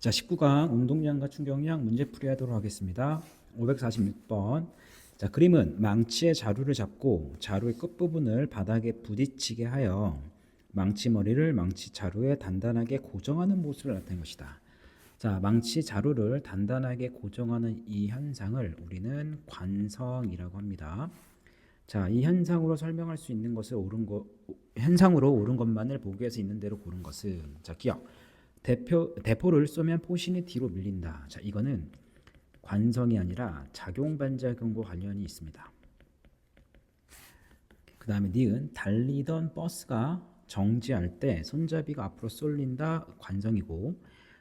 자, 19강 운동량과 충격량 문제풀이 하도록 하겠습니다. 546번. 자, 그림은 망치의 자루를 잡고 자루의 끝부분을 바닥에 부딪히게 하여 망치 머리를 망치 자루에 단단하게 고정하는 모습을 나타낸 것이다. 자, 망치 자루를 단단하게 고정하는 이 현상을 우리는 관성이라고 합니다. 자, 이 현상으로 설명할 수 있는 것을 현상으로 옳은 것만을 보기에서 있는 대로 고른 것은, 자, 기억. 대포를 쏘면 포신이 뒤로 밀린다. 자, 이거는 관성이 아니라 작용 반작용과 관련이 있습니다. 그 다음에 니은 달리던 버스가 정지할 때 손잡이가 앞으로 쏠린다. 관성이고,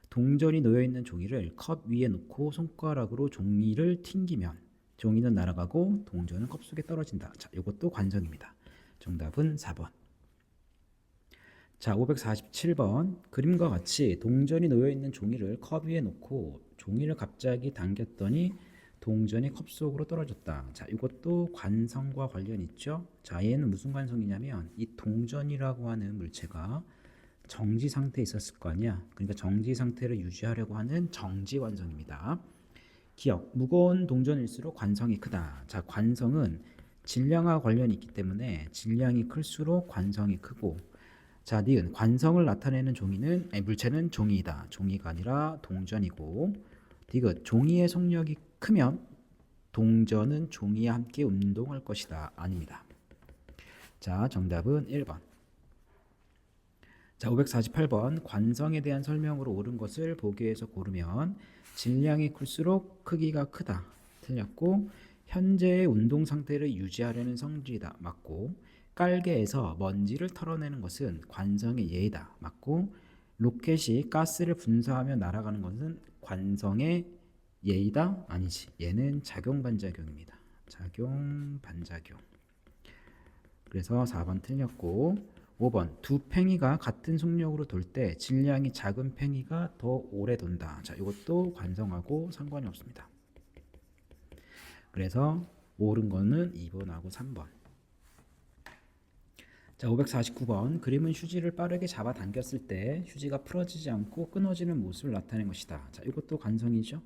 동전이 놓여있는 종이를 컵 위에 놓고 손가락으로 종이를 튕기면 종이는 날아가고 동전은 컵 속에 떨어진다. 자, 이것도 관성입니다. 정답은 4번. 자, 547번. 그림과 같이 동전이 놓여있는 종이를 컵 위에 놓고 종이를 갑자기 당겼더니 동전이 컵 속으로 떨어졌다. 자, 이것도 관성과 관련이 있죠. 자, 얘는 무슨 관성이냐면 이 동전이라고 하는 물체가 정지 상태에 있었을 거 아니야. 그러니까 정지 상태를 유지하려고 하는 정지 관성입니다. 기억. 무거운 동전일수록 관성이 크다. 자, 관성은 질량과 관련이 있기 때문에 질량이 클수록 관성이 크고, 자, 니은 관성을 나타내는 물체는 종이이다. 종이가 아니라 동전이고, 디귿 종이의 속력이 크면 동전은 종이와 함께 운동할 것이다. 아닙니다. 자, 정답은 1번. 자, 548번. 관성에 대한 설명으로 옳은 것을 보기에서 고르면 질량이 클수록 크기가 크다. 틀렸고, 현재의 운동 상태를 유지하려는 성질이다. 맞고, 깔개에서 먼지를 털어내는 것은 관성의 예이다. 맞고, 로켓이 가스를 분사하며 날아가는 것은 관성의 예이다. 아니지. 얘는 작용 반작용입니다. 작용 반작용. 그래서 4번 틀렸고, 5번. 두 팽이가 같은 속력으로 돌 때 질량이 작은 팽이가 더 오래 돈다. 자, 이것도 관성하고 상관이 없습니다. 그래서 옳은 거는 2번하고 3번. 자, 549번. 그림은 휴지를 빠르게 잡아 당겼을 때 휴지가 풀어지지 않고 끊어지는 모습을 나타낸 것이다. 자, 이것도 관성이죠.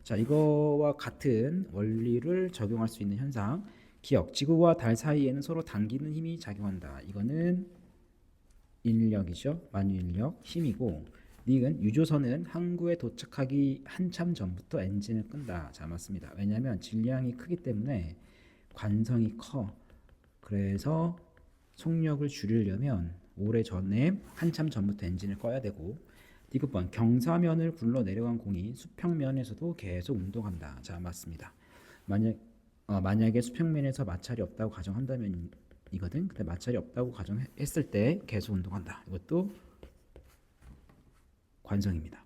자, 이거와 같은 원리를 적용할 수 있는 현상. 기억. 지구와 달 사이에는 서로 당기는 힘이 작용한다. 이거는 인력이죠. 만유인력, 힘이고, 니은 유조선은 항구에 도착하기 한참 전부터 엔진을 끈다. 자, 맞습니다. 왜냐하면 질량이 크기 때문에 관성이 커. 그래서 속력을 줄이려면 오래전에 한참 전부터 엔진을 꺼야 되고, 디귿번 경사면을 굴러 내려간 공이 수평면에서도 계속 운동한다. 자, 맞습니다. 만약에 수평면에서 마찰이 없다고 가정한다면 이거든. 근데 마찰이 없다고 가정했을 때 계속 운동한다. 이것도 관성입니다.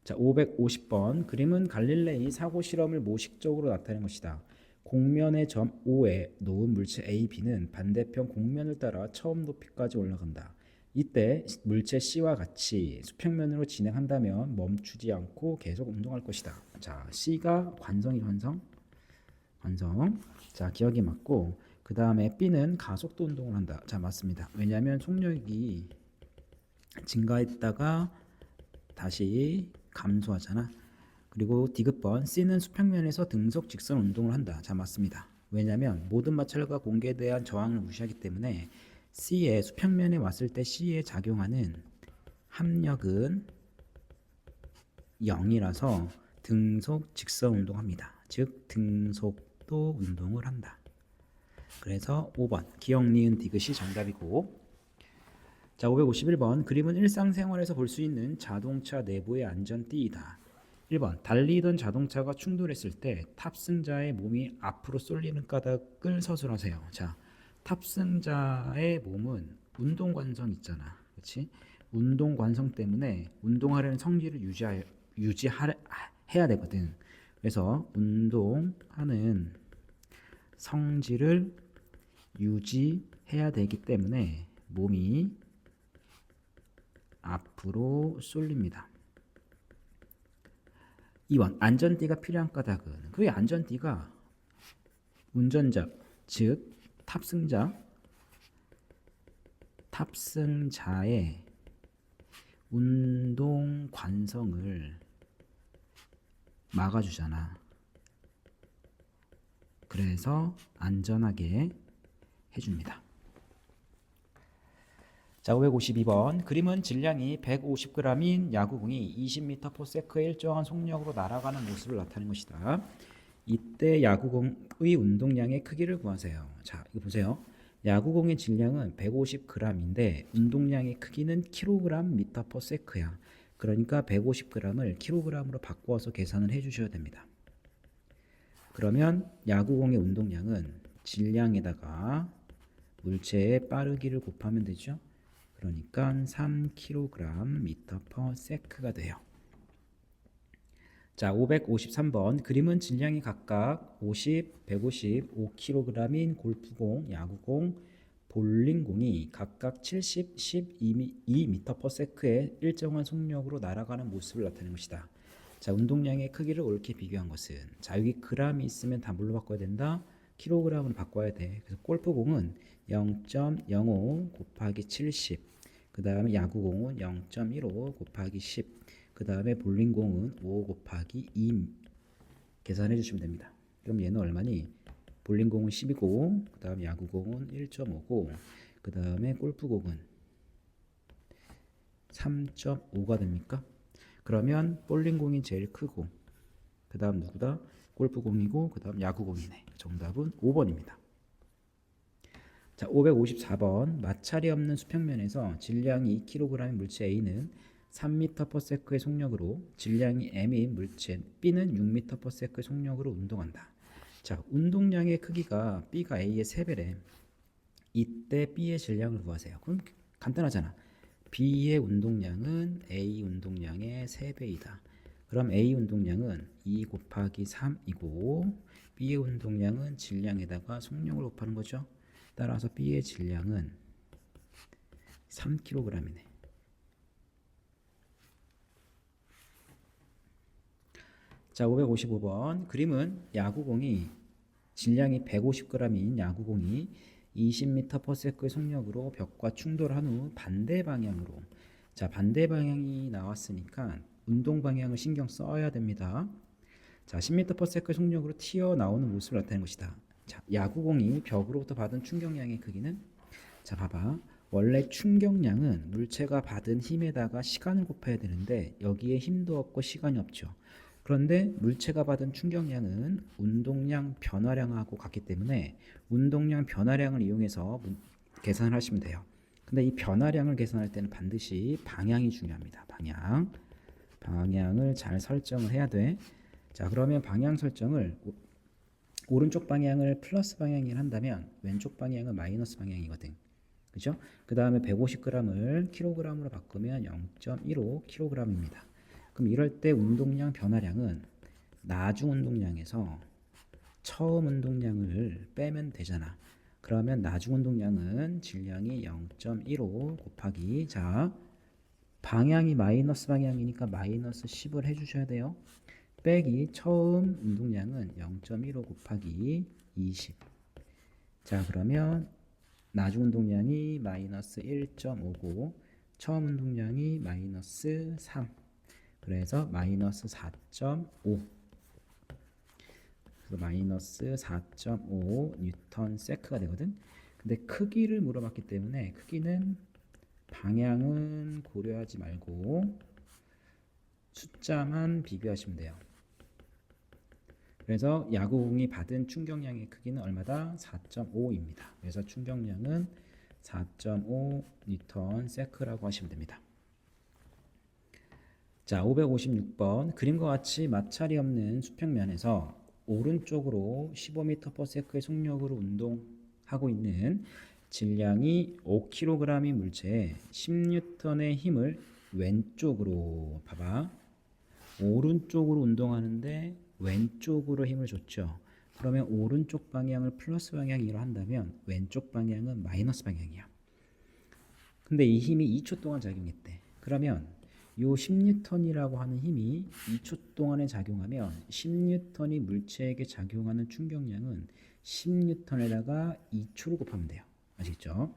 자, 550번. 그림은 갈릴레이 사고 실험을 모식적으로 나타낸 것이다. 공면의 점 O에 놓은 물체 A, B는 반대편 공면을 따라 처음 높이까지 올라간다. 이때 물체 C와 같이 수평면으로 진행한다면 멈추지 않고 계속 운동할 것이다. 자, C가 관성이 관성. 자, 기억이 맞고, 그 다음에 B는 가속도 운동을 한다. 자, 맞습니다. 왜냐하면 속력이 증가했다가 다시 감소하잖아. 그리고 디귿번 C는 수평면에서 등속 직선 운동을 한다. 자, 맞습니다. 왜냐하면 모든 마찰과 공기에 대한 저항을 무시하기 때문에 C의 수평면에 왔을 때 C에 작용하는 합력은 0이라서 등속 직선 운동합니다. 즉 등속도 운동을 한다. 그래서 5번 기억, 니은, 디귿이 정답이고, 자, 551번. 그림은 일상생활에서 볼 수 있는 자동차 내부의 안전띠이다. 1번 달리던 자동차가 충돌했을 때 탑승자의 몸이 앞으로 쏠리는 까닭을 서술하세요. 자, 탑승자의 몸은 운동 관성 있잖아. 그렇지? 운동 관성 때문에 운동하려는 성질을 유지해야 되거든. 그래서 운동하는 성질을 유지해야 되기 때문에 몸이 앞으로 쏠립니다. 2번 안전띠가 필요한 까닭은, 그 안전띠가 운전자, 즉 탑승자의 운동 관성을 막아주잖아. 그래서 안전하게 해줍니다. 자, 552번. 그림은 질량이 150g인 야구공이 20m/s의 일정한 속력으로 날아가는 모습을 나타낸 것이다. 이때 야구공의 운동량의 크기를 구하세요. 자, 이거 보세요. 야구공의 질량은 150g인데 운동량의 크기는 kg/m야. 그러니까 150g을 kg으로 바꿔서 계산을 해주셔야 됩니다. 그러면 야구공의 운동량은 질량에다가 물체의 빠르기를 곱하면 되죠. 그러니까 3kg/m가 돼요. 자, 553번. 그림은 질량이 각각 50, 150, 5kg인 골프공, 야구공, 볼링공이 각각 70, 12m/s의 일정한 속력으로 날아가는 모습을 나타낸 것이다. 자, 운동량의 크기를 옳게 비교한 것은, 자, 여기 g이 있으면 다 뭘로 바꿔야 된다? kg으로 바꿔야 돼. 그래서 골프공은 0.05 곱하기 70, 그 다음에 야구공은 0.15 곱하기 10, 그 다음에 볼링공은 5 곱하기 2 계산해 주시면 됩니다. 그럼 얘는 얼마니? 볼링공은 10이고, 그 다음에 야구공은 1.5고, 그 다음에 골프공은 3.5가 됩니까? 그러면 볼링공이 제일 크고, 그 다음 누구다? 골프공이고, 그 다음 야구공이네. 정답은 5번입니다. 자, 554번. 마찰이 없는 수평면에서 질량이 2kg인 물체 A는 3m/s의 속력으로, 질량이 m인 물체 B는 6m/s의 속력으로 운동한다. 자, 운동량의 크기가 B가 A의 3배래. 이때 B의 질량을 구하세요. 그럼 간단하잖아. B의 운동량은 A 운동량의 3배이다. 그럼 A 운동량은 2 곱하기 3이고 B의 운동량은 질량에다가 속력을 곱하는 거죠. 따라서 B의 질량은 3kg이네. 자, 555번. 그림은 야구공이 질량이 150g인 야구공이 20m/s의 속력으로 벽과 충돌한 후 반대 방향으로, 자, 반대 방향이 나왔으니까 운동 방향을 신경 써야 됩니다. 자, 10m/s의 속력으로 튀어나오는 모습을 나타낸 것이다. 자, 야구공이 벽으로부터 받은 충격량의 크기는, 자, 봐봐. 원래 충격량은 물체가 받은 힘에다가 시간을 곱해야 되는데 여기에 힘도 없고 시간이 없죠. 그런데 물체가 받은 충격량은 운동량 변화량하고 같기 때문에 운동량 변화량을 이용해서 계산을 하시면 돼요. 근데 이 변화량을 계산할 때는 반드시 방향이 중요합니다. 방향을 잘 설정을 해야 돼. 자, 그러면 방향 설정을 오른쪽 방향을 플러스 방향을 한다면 왼쪽 방향은 마이너스 방향이거든. 그죠? 그 다음에 150g을 kg으로 바꾸면 0.15kg입니다. 그럼 이럴 때 운동량 변화량은 나중 운동량에서 처음 운동량을 빼면 되잖아. 그러면 나중 운동량은 질량이 0.15 곱하기, 자, 방향이 마이너스 방향이니까 마이너스 10을 해주셔야 돼요. 빼기 처음 운동량은 0.15 곱하기 20. 자, 그러면 나중 운동량이 마이너스 1.5고 처음 운동량이 마이너스 3. 그래서 마이너스 4.5. 그래서 마이너스 4.5 뉴턴 세크가 되거든. 근데 크기를 물어봤기 때문에 크기는 방향은 고려하지 말고 숫자만 비교하시면 돼요. 그래서 야구공이 받은 충격량의 크기는 얼마다? 4.5입니다. 그래서 충격량은 4.5 뉴턴 세크라고 하시면 됩니다. 자, 556번. 그림과 같이 마찰이 없는 수평면에서 오른쪽으로 15m/s의 속력으로 운동하고 있는 질량이 5kg인 물체에 10N의 힘을 왼쪽으로, 봐봐, 오른쪽으로 운동하는데 왼쪽으로 힘을 줬죠. 그러면 오른쪽 방향을 플러스 방향으로 한다면 왼쪽 방향은 마이너스 방향이야. 근데 이 힘이 2초 동안 작용했대. 그러면 요 10N이라고 하는 힘이 2초 동안에 작용하면 10N이 물체에게 작용하는 충격량은 10N에다가 2초를 곱하면 돼요. 아시겠죠?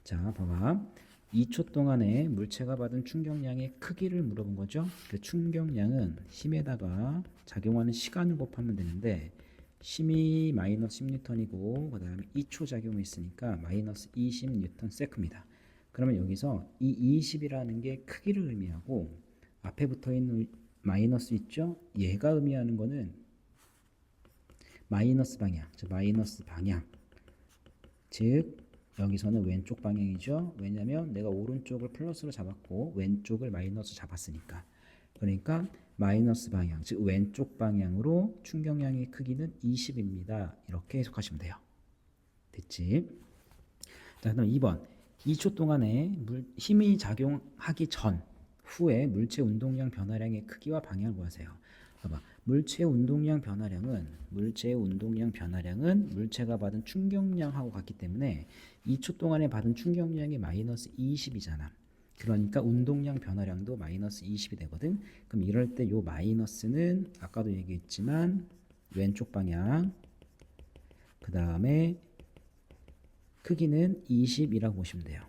자, 봐봐. 2초 동안에 물체가 받은 충격량의 크기를 물어본 거죠. 그 충격량은 힘에다가 작용하는 시간을 곱하면 되는데 힘이 마이너스 10N이고 그 다음에 2초 작용이 있으니까 마이너스 20Nm/S입니다. 그러면 여기서 이 20이라는 게 크기를 의미하고 앞에 붙어 있는 마이너스 있죠? 얘가 의미하는 거는 마이너스 방향, 즉 마이너스 방향. 즉 여기서는 왼쪽 방향이죠. 왜냐면 내가 오른쪽을 플러스로 잡았고 왼쪽을 마이너스 잡았으니까. 그러니까 마이너스 방향, 즉 왼쪽 방향으로 충격량의 크기는 20입니다. 이렇게 해석하시면 돼요. 됐지? 자, 그럼 2번. 2초 동안에 힘이 작용하기 전, 후에 물체 운동량 변화량의 크기와 방향을 구하세요. 봐봐. 물체의 운동량 변화량은 물체가 받은 충격량하고 같기 때문에 2초 동안에 받은 충격량이 마이너스 20이잖아. 그러니까 운동량 변화량도 마이너스 20이 되거든. 그럼 이럴 때 요 마이너스는 아까도 얘기했지만 왼쪽 방향, 그 다음에 크기는 20이라고 보시면 돼요.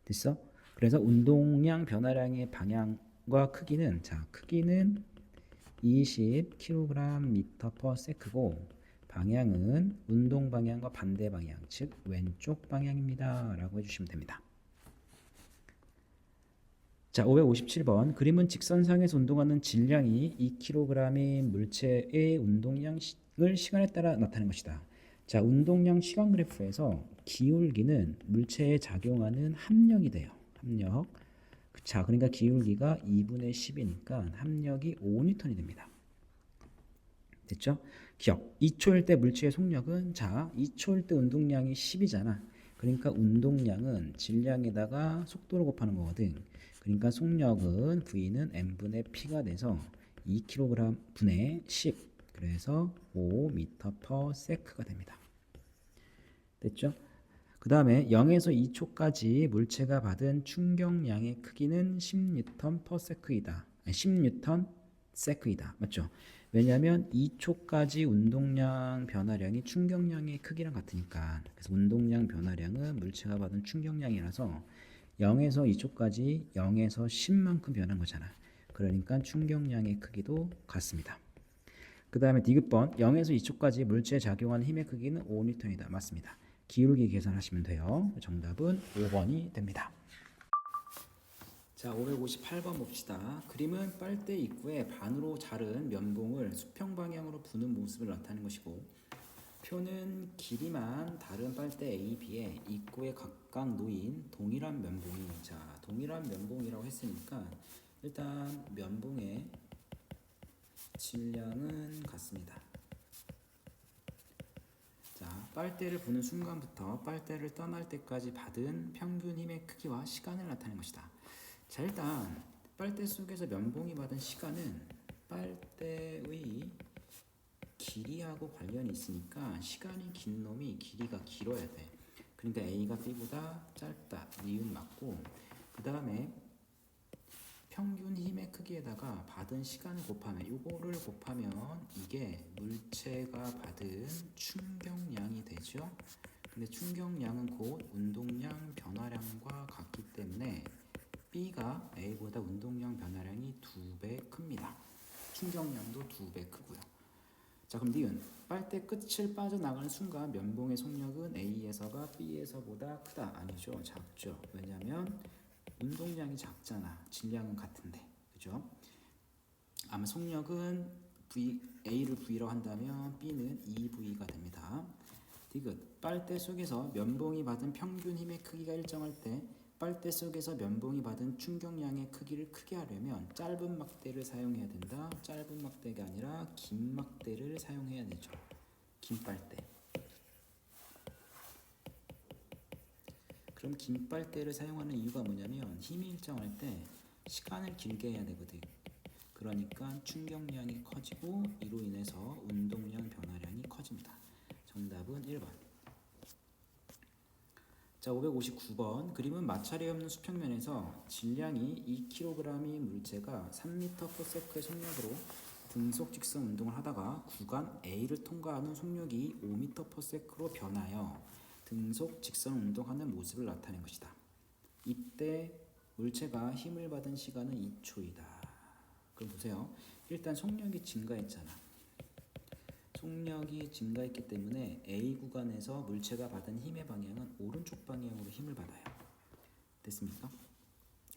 됐어? 그래서 운동량 변화량의 방향과 크기는, 자, 크기는 20kg/ms고 방향은 운동 방향과 반대 방향, 즉 왼쪽 방향입니다. 라고 해주시면 됩니다. 자, 557번. 그림은 직선상에서 운동하는 질량이 2kg의 물체의 운동량을 시간에 따라 나타낸 것이다. 자, 운동량 시간 그래프에서 기울기는 물체에 작용하는 합력이 돼요. 합력. 자, 그러니까 기울기가 2분의 10이니까 합력이 5N이 됩니다. 됐죠? 기억. 2초일 때 물체의 속력은, 자, 2초일 때 운동량이 10이잖아. 그러니까 운동량은 질량에다가 속도를 곱하는 거거든. 그러니까 속력은 V는 M분의 P가 돼서 2kg 분의 10. 그래서 5m/s가 됩니다. 됐죠? 그 다음에 0에서 2초까지 물체가 받은 충격량의 크기는 10Nm/S이다. 10Nm/S이다. 맞죠? 왜냐하면 2초까지 운동량 변화량이 충격량의 크기랑 같으니까. 그래서 운동량 변화량은 물체가 받은 충격량이라서 0에서 2초까지 0에서 10만큼 변한 거잖아. 그러니까 충격량의 크기도 같습니다. 그 다음에 디귿번 0에서 2초까지 물체에 작용하는 힘의 크기는 5N이다. 맞습니다. 기울기 계산하시면 돼요. 정답은 5번이 됩니다. 자, 558번 봅시다. 그림은 빨대 입구에 반으로 자른 면봉을 수평 방향으로 부는 모습을 나타내는 것이고 표는 길이만 다른 빨대 A, B에 입구에 각각 놓인 동일한 면봉이, 자, 동일한 면봉이라고 했으니까 일단 면봉의 질량은 같습니다. 자, 빨대를 부는 순간부터 빨대를 떠날 때까지 받은 평균 힘의 크기와 시간을 나타낸 것이다. 자, 일단 빨대 속에서 면봉이 받은 시간은 빨대의 길이하고 관련이 있으니까 시간이 긴 놈이 길이가 길어야 돼. 그러니까 A가 B보다 짧다. 니은 맞고 그 다음에 평균 힘의 크기에다가 받은 시간을 곱하면 이거를 곱하면 이게 물체가 받은 충격량이 되죠. 근데 충격량은 곧 운동량 변화량과 같기 때문에 B가 A보다 운동량 변화량이 2배 큽니다. 충격량도 2배 크고요. 자, 그럼 니은 빨대 끝을 빠져나가는 순간 면봉의 속력은 A에서가 B에서보다 크다. 아니죠. 작죠. 왜냐하면 운동량이 작잖아. 질량은 같은데. 그죠? 아마 속력은 A를 V라고 한다면 B는 2V가 됩니다. 디귿 빨대 속에서 면봉이 받은 평균 힘의 크기가 일정할 때 빨대 속에서 면봉이 받은 충격량의 크기를 크게 하려면 짧은 막대를 사용해야 된다. 짧은 막대가 아니라 긴 막대를 사용해야 되죠. 긴 빨대. 그럼 긴 빨대를 사용하는 이유가 뭐냐면 힘이 일정할 때 시간을 길게 해야 되거든. 그러니까 충격량이 커지고 이로 인해서 운동량 변화량이 커집니다. 정답은 1번. 자, 559번. 그림은 마찰이 없는 수평면에서 질량이 2kg의 물체가 3m/s의 속력으로 등속 직선 운동을 하다가 구간 A를 통과하는 속력이 5m/s로 변하여 등속 직선 운동하는 모습을 나타낸 것이다. 이때 물체가 힘을 받은 시간은 2초이다. 그럼 보세요. 일단 속력이 증가했잖아. 속력이 증가했기 때문에 A 구간에서 물체가 받은 힘의 방향은 오른쪽 방향으로 힘을 받아요. 됐습니까?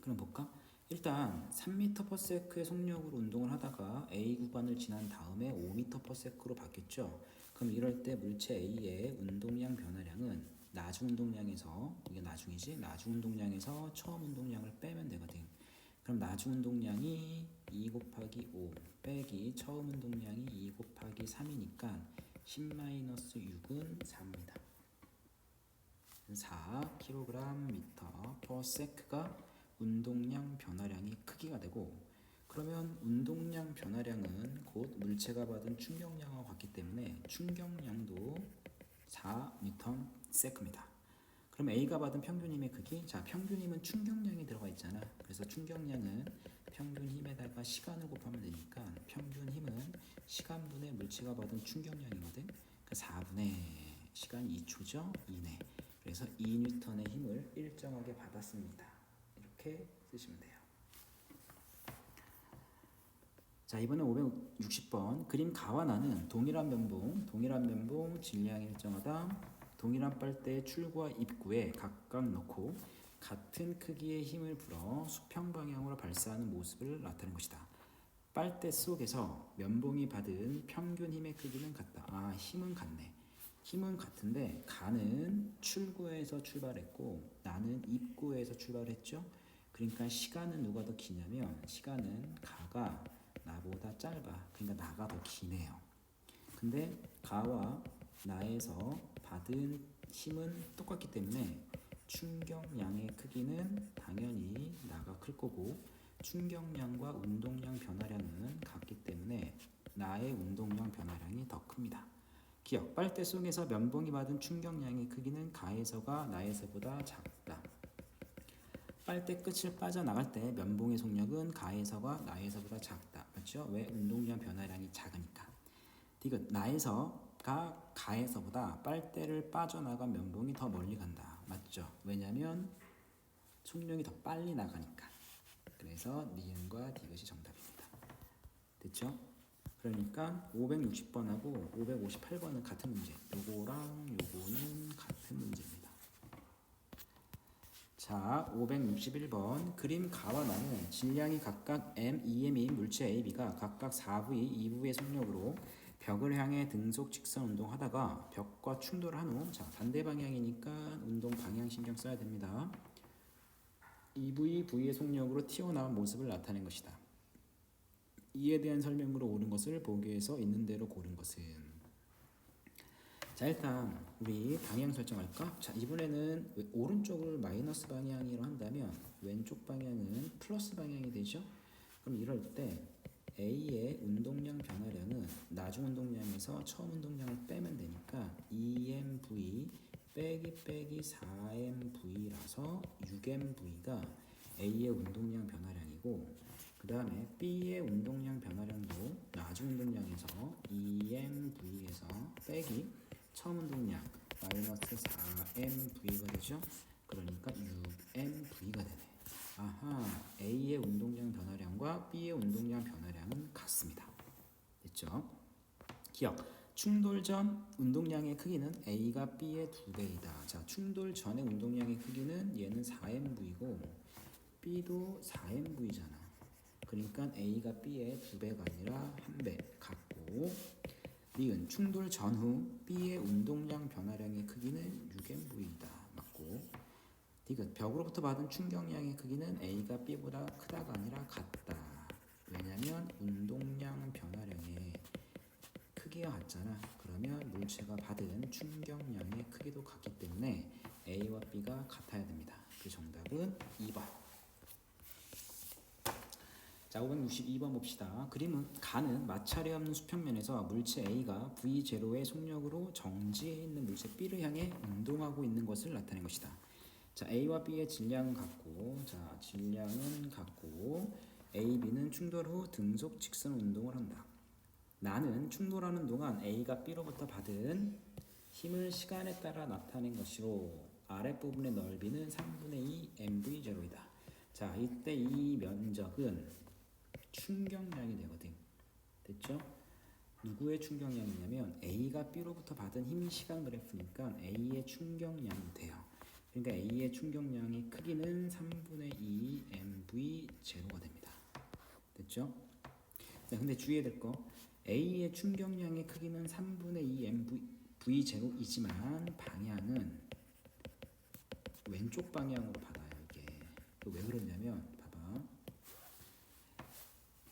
그럼 볼까? 일단 3m/s의 속력으로 운동을 하다가 A 구간을 지난 다음에 5m/s로 바뀌었죠. 그럼 이럴 때 물체 A의 운동량 변화량은 나중 운동량에서, 이게 나중이지? 나중 운동량에서 처음 운동량을 빼면 되거든. 그럼 나중 운동량이 2 곱하기 5 빼기 처음 운동량이 2 곱하기 3이니까 10-6은 4입니다. 4kg/m가 운동량 변화량이 크기가 되고, 그러면 운동량 변화량은 곧 물체가 받은 충격량과 같기 때문에 충격량도 4N입니다. 그럼 A가 받은 평균 힘의 크기, 자 평균 힘은 충격량이 들어가 있잖아. 그래서 충격량은 평균 힘에다가 시간을 곱하면 되니까 평균 힘은 시간분의 물체가 받은 충격량이거든. 그 4분의 시간 2초죠. 이내. 그래서 2N의 힘을 일정하게 받았습니다. 이렇게 쓰시면 돼요. 자 이번엔 560번 그림 가와 나는 동일한 면봉 질량이 일정하다. 동일한 빨대의 출구와 입구에 각각 넣고 같은 크기의 힘을 불어 수평 방향으로 발사하는 모습을 나타낸 것이다. 빨대 속에서 면봉이 받은 평균 힘의 크기는 같다. 아 힘은 같네. 힘은 같은데 가는 출구에서 출발했고 나는 입구에서 출발했죠. 그러니까 시간은 누가 더 기냐면 시간은 가가 나보다 짧아. 그러니까 나가 더 기네요. 근데 가와 나에서 받은 힘은 똑같기 때문에 충격량의 크기는 당연히 나가 클 거고 충격량과 운동량 변화량은 같기 때문에 나의 운동량 변화량이 더 큽니다. 기억, 빨대 속에서 면봉이 받은 충격량의 크기는 가에서가 나에서보다 작다. 빨대 끝을 빠져나갈 때 면봉의 속력은 가에서가 나에서보다 작다. 맞죠? 왜? 운동량 변화량이 작으니까. 디귿, 나에서가 가에서보다 빨대를 빠져나간 면봉이 더 멀리 간다. 맞죠? 왜냐면 속력이 더 빨리 나가니까. 그래서 니은과 디귿이 정답입니다. 됐죠? 그러니까 560번하고 558번은 같은 문제. 요거랑 요거는 같은 문제입니다. 자, 561번 그림 가와 나는 질량이 각각 M, EM인 물체 A, B가 각각 4V, 2V의 속력으로 벽을 향해 등속 직선 운동하다가 벽과 충돌한 후, 자 반대 방향이니까 운동 방향 신경 써야 됩니다. 2V, V의 속력으로 튀어나온 모습을 나타낸 것이다. 이에 대한 설명으로 옳은 것을 보기에서 있는 대로 고른 것은. 자 일단 우리 방향 설정할까? 자 이번에는 오른쪽을 마이너스 방향으로 한다면 왼쪽 방향은 플러스 방향이 되죠. 그럼 이럴 때 A의 운동량 변화량은 나중 운동량에서 처음 운동량을 빼면 되니까 2mv 빼기 4mv라서 6mv가 A의 운동량 변화량이고, 그 다음에 B의 운동량 변화량도 나중 운동량에서 2mv에서 빼기 처음 운동량 마이너스 4mv가 되죠. 그러니까 6mv가 되네. 아하, A의 운동량 변화량과 B의 운동량 변화량은 같습니다. 됐죠? 기억, 충돌 전 운동량의 크기는 A가 B의 2배이다. 자, 충돌 전의 운동량의 크기는 얘는 4mv고 B도 4mv잖아. 그러니까 A가 B의 2배가 아니라 1배 같고, 니은 충돌 전후 B의 운동량 변화량의 크기는 6mv이다. 맞고, 디귿 벽으로부터 받은 충격량의 크기는 A가 B보다 크다가 아니라 같다. 왜냐면 운동량 변화량의 크기가 같잖아. 그러면 물체가 받은 충격량의 크기도 같기 때문에 A와 B가 같아야 됩니다. 그 정답은 2번. 자, 562번 봅시다. 그림은 가는 마찰이 없는 수평면에서 물체 A가 V0의 속력으로 정지해 있는 물체 B를 향해 운동하고 있는 것을 나타낸 것이다. 자, A와 B의 질량은 같고, 자, 질량은 같고, A, B는 충돌 후 등속 직선 운동을 한다. 나는 충돌하는 동안 A가 B로부터 받은 힘을 시간에 따라 나타낸 것이로, 아랫부분의 넓이는 3분의 2 mv 제로이다. 자, 이때 이 면적은 충격량이 되거든. 됐죠? 누구의 충격량이냐면 A가 B로부터 받은 힘 시간 그래프니까 A의 충격량이 돼요. 그러니까 A의 충격량의 크기는 3분의 2 mv 제로가 됩니다. 됐죠? 자, 근데 주의해야 될 거, A의 충격량의 크기는 3분의 2 mv 제로이지만 방향은 왼쪽 방향으로 받아요. 이게 왜 그러냐면 봐봐,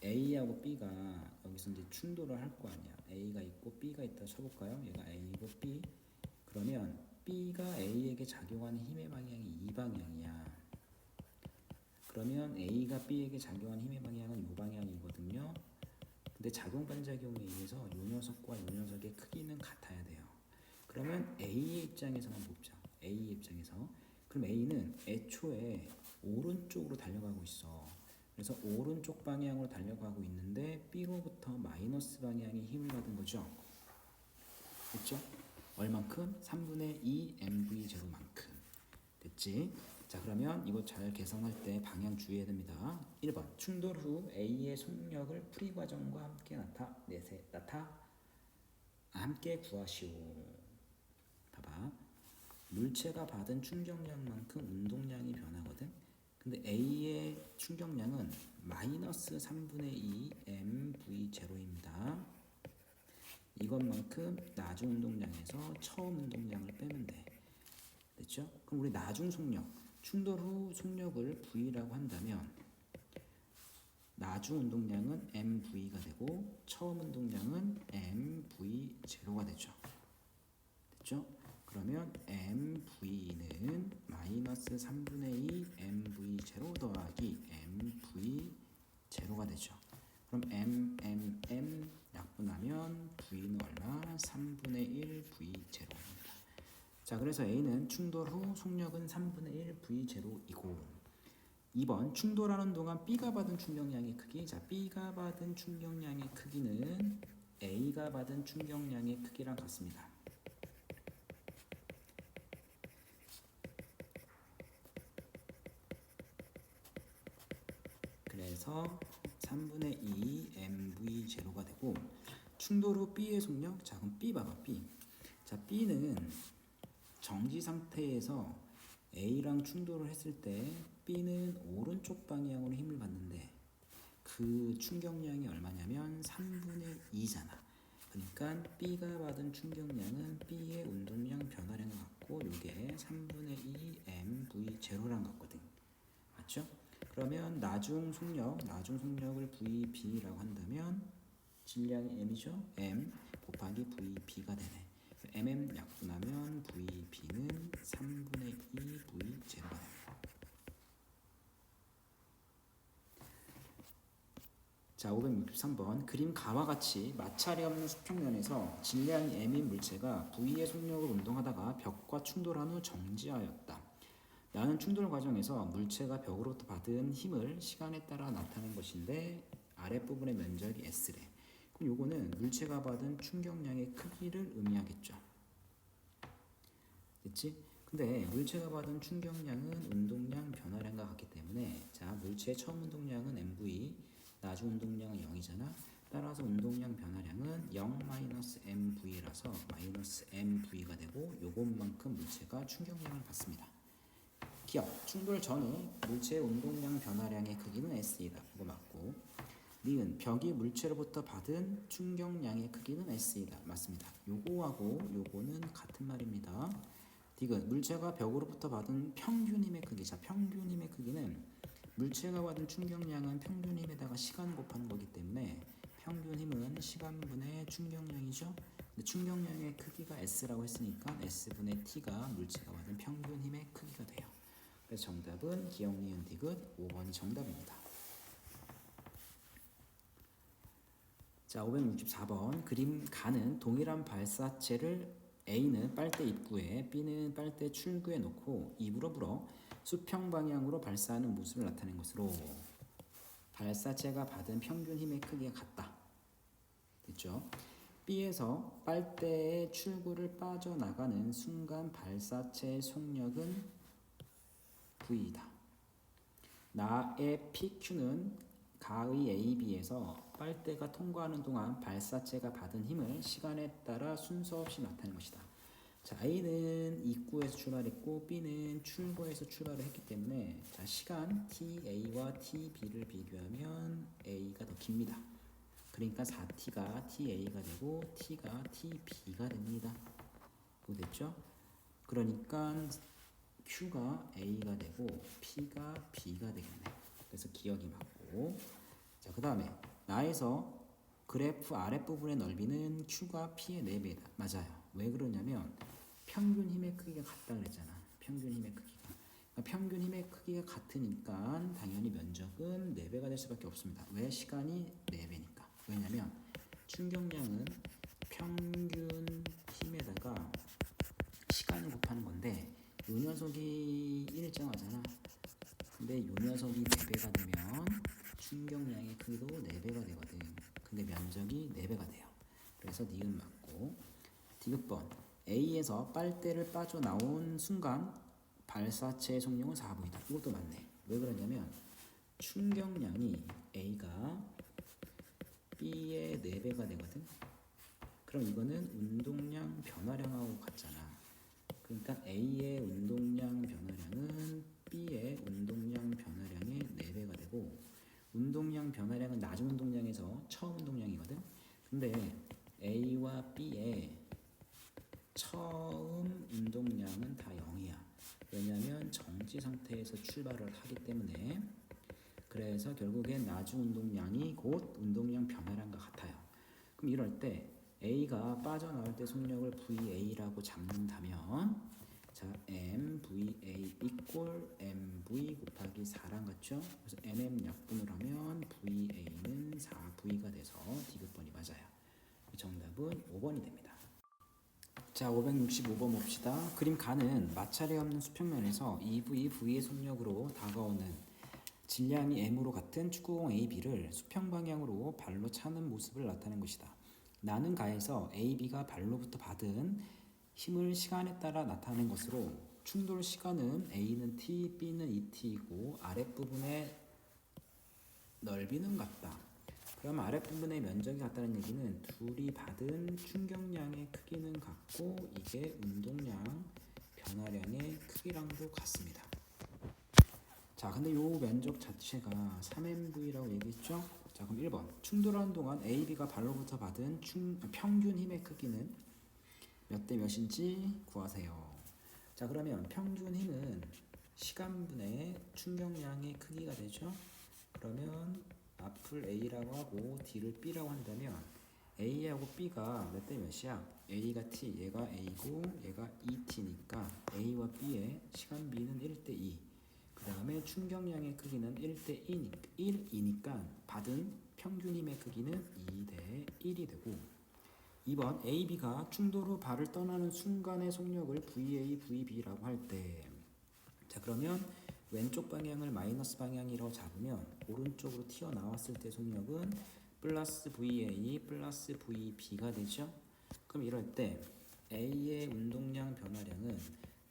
A하고 B가 여기서 이제 충돌을 할 거 아니야. A가 있고 B가 있다 쳐볼까요? 얘가 A고 B. 그러면 B가 A에게 작용하는 힘의 방향이 이 방향이야. 그러면 A가 B에게 작용하는 힘의 방향은 이 방향이거든요. 근데 작용 반작용에 의해서 요 녀석과 요 녀석의 크기는 같아야 돼요. 그러면 A의 입장에서만 봅자. A의 입장에서. 그럼 A는 애초에 오른쪽으로 달려가고 있어. 그래서 오른쪽 방향으로 달려가고 있는데 B로부터 마이너스 방향의 힘을 받은 거죠. 됐죠? 얼만큼? 3분의 2 mv 제로만큼. 됐지? 자, 그러면 이거 잘 계산할 때 방향 주의해야 됩니다. 1번 충돌 후 A의 속력을 풀이 과정과 함께 구하시오. 봐봐, 물체가 받은 충격량만큼 운동량이 변하거든. 근데 A의 충격량은 마이너스 3분의 2 mv 제로입니다. 이것만큼 나중 운동량에서 처음 운동량을 빼면 돼. 됐죠? 그럼 우리 나중 속력, 충돌 후 속력을 V라고 한다면 나중 운동량은 mv가 되고 처음 운동량은 mv 제로가 되죠. 됐죠? 그러면 mv는 마이너스 3분의 2 mv 제로 더하기 mv 제로가 되죠. 그럼 약분하면 v는 얼마? 3분의 1 v 제로입니다. 자, 그래서 A는 충돌 후 속력은 3분의 1 v 제로이고, 2번 충돌하는 동안 B가 받은 충격량의 크기. 자, B가 받은 충격량의 크기는 A가 받은 충격량의 크기랑 같습니다. 그래서 3분의 2 mv 제로가 되고, 충돌 후 B의 속력. 자, 그럼 B 봐봐, B. 자, B는 정지 상태에서 A랑 충돌을 했을 때 B는 오른쪽 방향으로 힘을 받는데 그 충격량이 얼마냐면 3분의 2잖아. 그러니까 B가 받은 충격량은 B의 운동량 변화량과 같고 이게 3분의 2 mv 제로랑 같거든. 맞죠? 그러면 나중 속력을 VB라고 한다면 질량이 M이죠? M 곱하기 VB가 되네. 약분하면 VB는 3분의 2 V 제로가 됩니다. 자, 563번 그림 가와 같이 마찰이 없는 수평면에서 질량이 M인 물체가 V의 속력을 운동하다가 벽과 충돌한 후 정지하였다. 나는 충돌 과정에서 물체가 벽으로부터 받은 힘을 시간에 따라 나타낸 것인데 아랫부분의 면적이 S래. 그럼 요거는 물체가 받은 충격량의 크기를 의미하겠죠. 됐지? 근데 물체가 받은 충격량은 운동량 변화량과 같기 때문에 자, 물체의 처음 운동량은 mv, 나중 운동량은 0이잖아. 따라서 운동량 변화량은 0-mv라서 마이너스 mv가 되고 요것만큼 물체가 충격량을 받습니다. 기억, 충돌 전후 물체의 운동량 변화량의 크기는 S이다. 그거 맞고, 니은 벽이 물체로부터 받은 충격량의 크기는 S이다. 맞습니다. 요거하고 요거는 같은 말입니다. 디귿 물체가 벽으로부터 받은 평균 힘의 크기. 자, 평균 힘의 크기는 물체가 받은 충격량은 평균 힘에다가 시간 곱하는 거기 때문에 평균 힘은 시간분의 충격량이죠. 근데 충격량의 크기가 S라고 했으니까 S분의 T가 물체가 받은 평균 힘의 크기가 돼요. 그래서 정답은 기억, 니은, 디귿 5번이 정답입니다. 자, 564번 그림 가는 동일한 발사체를 A는 빨대 입구에 B는 빨대 출구에 놓고 입으로 불어 수평 방향으로 발사하는 모습을 나타낸 것으로 발사체가 받은 평균 힘의 크기가 같다. 됐죠? B에서 빨대의 출구를 빠져나가는 순간 발사체의 속력은 V이다. 나의 PQ는 가의 AB에서 빨대가 통과하는 동안 발사체가 받은 힘을 시간에 따라 순서 없이 나타낸 것이다. 자, A는 입구에서 출발했고 B는 출구에서 출발을 했기 때문에 자, 시간 TA와 TB를 비교하면 A가 더 깁니다. 그러니까 4T가 TA가 되고 T가 TB가 됩니다. 그거 됐죠? 그러니까 Q가 A가 되고 P가 B가 되겠네. 그래서 기억이 맞고. 자, 그 다음에 나에서 그래프 아랫부분의 넓이는 Q가 P의 4배다. 맞아요. 왜 그러냐면 평균 힘의 크기가 같다 그랬잖아. 평균 힘의 크기가. 그러니까 평균 힘의 크기가 같으니까 당연히 면적은 4배가 될 수밖에 없습니다. 왜? 시간이 4배니까. 왜냐면 충격량은 평균 힘에다가 시간을 곱하는 건데 요 녀석이 일정하잖아. 근데 요 녀석이 4배가 되면 충격량의 크기도 4배가 되거든. 근데 면적이 4배가 돼요. 그래서 니은 맞고. 디귿번 A에서 빨대를 빠져나온 순간 발사체의 속력은 4V다. 이것도 맞네. 왜 그러냐면 충격량이 A가 B의 4배가 되거든. 그럼 이거는 운동량 변화량하고 같잖아. 그러니까 A의 운동량 변화량은 B의 운동량 변화량의 4배가 되고 운동량 변화량은 낮은 운동량에서 처음 운동량이거든. 근데 A와 B의 처음 운동량은 다 0이야. 왜냐하면 정지 상태에서 출발을 하기 때문에. 그래서 결국엔 낮은 운동량이 곧 운동량 변화량과 같아요. 그럼 이럴 때 A가 빠져나올 때 속력을 VA라고 잡는다면 자, MVA equal MV 곱하기 4랑 같죠? 그래서 NM 약분을 하면 VA는 4V가 돼서 디귿번이 맞아요. 정답은 5번이 됩니다. 자, 565번 봅시다. 그림 가는 마찰이 없는 수평면에서 EV, V의 속력으로 다가오는 질량이 M으로 같은 축구공 AB를 수평 방향으로 발로 차는 모습을 나타낸 것이다. 나는 가에서 AB가 발로부터 받은 힘을 시간에 따라 나타낸 것으로 충돌 시간은 A는 T, B는 2T이고 아랫부분의 넓이는 같다. 그럼 아랫부분의 면적이 같다는 얘기는 둘이 받은 충격량의 크기는 같고 이게 운동량 변화량의 크기랑도 같습니다. 자, 근데 요 면적 자체가 3MV라고 얘기했죠? 자, 그럼 1번 충돌하는 동안 AB가 발로부터 받은 평균 힘의 크기는 몇 대 몇인지 구하세요. 자, 그러면 평균 힘은 시간분의 충격량의 크기가 되죠? 그러면 앞을 A라고 하고 D를 B라고 한다면 A하고 B가 몇 대 몇이야? A가 T, 얘가 A고 얘가 2T니까 A와 B의 시간 B는 1대 2. 그 다음에 충격량의 크기는 1대 1이니까 받은 평균 힘의 크기는 2대 1이 되고 2번 AB가 충돌 후 발을 떠나는 순간의 속력을 VA, VB라고 할 때 자, 그러면 왼쪽 방향을 마이너스 방향이라고 잡으면 오른쪽으로 튀어나왔을 때 속력은 플러스 VA 플러스 VB가 되죠. 그럼 이럴 때 A의 운동량 변화량은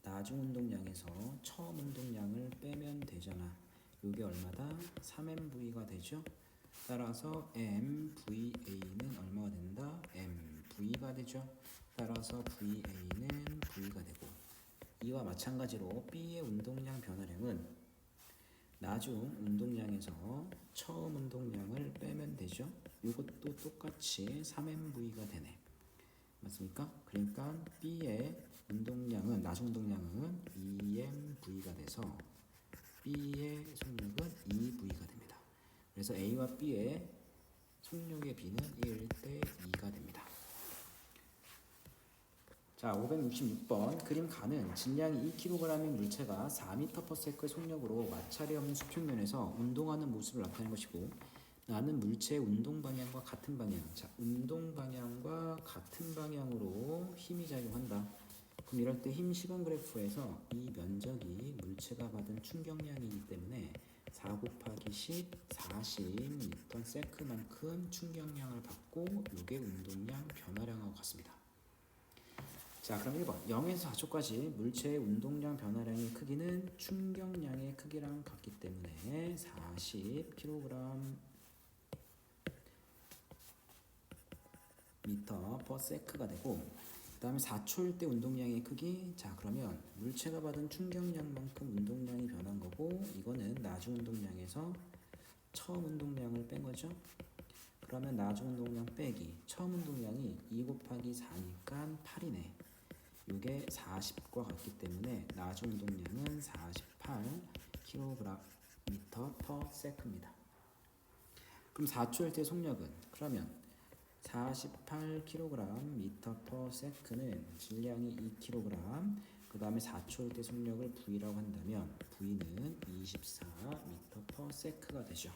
나중 운동량에서 처음 운동량을 빼면 되잖아. 이게 얼마다? 3MV가 되죠. 따라서 MVA는 얼마가 된다? MV가 되죠. 따라서 VA는 V가 되고 이와 마찬가지로 B의 운동량 변화량은 나중 운동량에서 처음 운동량을 빼면 되죠. 이것도 똑같이 3MV가 되네. 맞습니까? 그러니까 B의 운동량은 나중 운동량은 2MV가 돼서 B의 속력은 2V가 됩니다. 그래서 A와 B의 속력의 B는 1대 2가 됩니다. 자, 566번 그림 가는 질량이 2kg의 물체가 4m/s의 속력으로 마찰이 없는 수평면에서 운동하는 모습을 나타낸 것이고 나는 물체의 운동 방향과 같은 방향. 자, 운동 방향과 같은 방향으로 힘이 작용한다. 그럼 이럴 때 힘 시간 그래프에서 이 면적이 물체가 받은 충격량이기 때문에 4 곱하기 10, 40 세크만큼 충격량을 받고 이게 운동량 변화량하고 같습니다. 자, 그럼 1번 0에서 4초까지 물체의 운동량 변화량의 크기는 충격량의 크기랑 같기 때문에 40kg 미터 퍼 세크가 되고, 그 다음에 4초일 때 운동량의 크기, 자 그러면 물체가 받은 충격량만큼 운동량이 변한 거고, 이거는 나중 운동량에서 처음 운동량을 뺀 거죠. 그러면 나중 운동량 빼기 처음 운동량이 2 곱하기 4니까 8이네. 이게 40과 같기 때문에 나중 운동량은 48kg 미터 퍼 세크입니다. 그럼 4초일 때 속력은, 그러면 48kg 미터 퍼 세크는 질량이 2kg, 그 다음에 4초일 때 속력을 V라고 한다면 V는 24 미터 퍼 세크가 되죠.